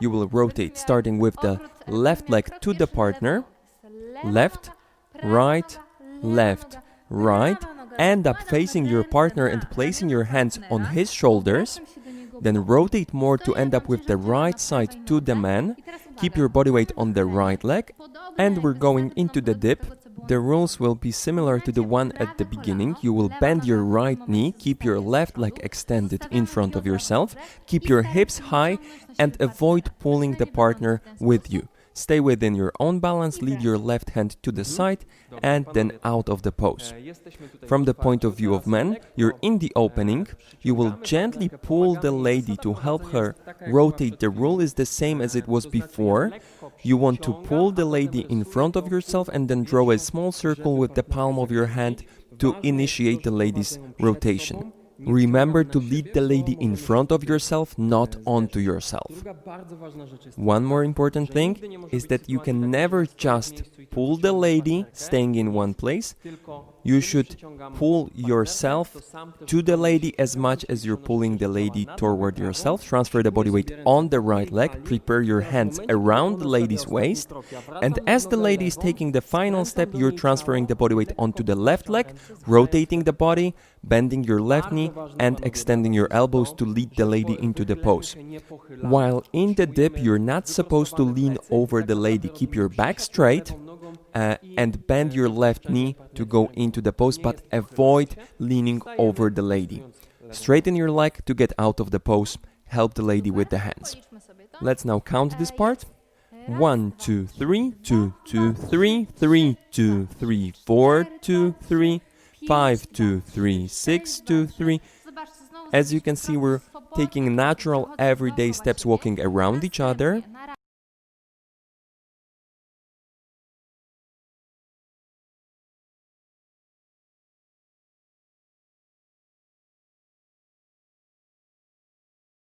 you will rotate, starting with the left leg to the partner, left, right, left, right, end up facing your partner and placing your hands on his shoulders, then rotate more to end up with the right side to the man, keep your body weight on the right leg, and we're going into the dip. The rules will be similar to the one at the beginning. You will bend your right knee, keep your left leg extended in front of yourself, keep your hips high, and avoid pulling the partner with you. Stay within your own balance, lead your left hand to the side, and then out of the pose. From the point of view of men, you're in the opening, you will gently pull the lady to help her rotate. The rule is the same as it was before. You want to pull the lady in front of yourself and then draw a small circle with the palm of your hand to initiate the lady's rotation. Remember to lead the lady in front of yourself, not onto yourself. One more important thing is that you can never just pull the lady staying in one place. You should pull yourself to the lady as much as you're pulling the lady toward yourself. Transfer the body weight on the right leg. Prepare your hands around the lady's waist. And as the lady is taking the final step, you're transferring the body weight onto the left leg, rotating the body, bending your left knee, and extending your elbows to lead the lady into the pose. While in the dip, you're not supposed to lean over the lady. Keep your back straight and bend your left knee to go into the pose, but avoid leaning over the lady. Straighten your leg to get out of the pose. Help the lady with the hands. Let's now count this part. 1, 2, 3, 2, 2, 3, 3, 2, 3, 4, 2, 3, 5, 2, 3, 6, 2, 3. As you can see, we're taking natural everyday steps, walking around each other.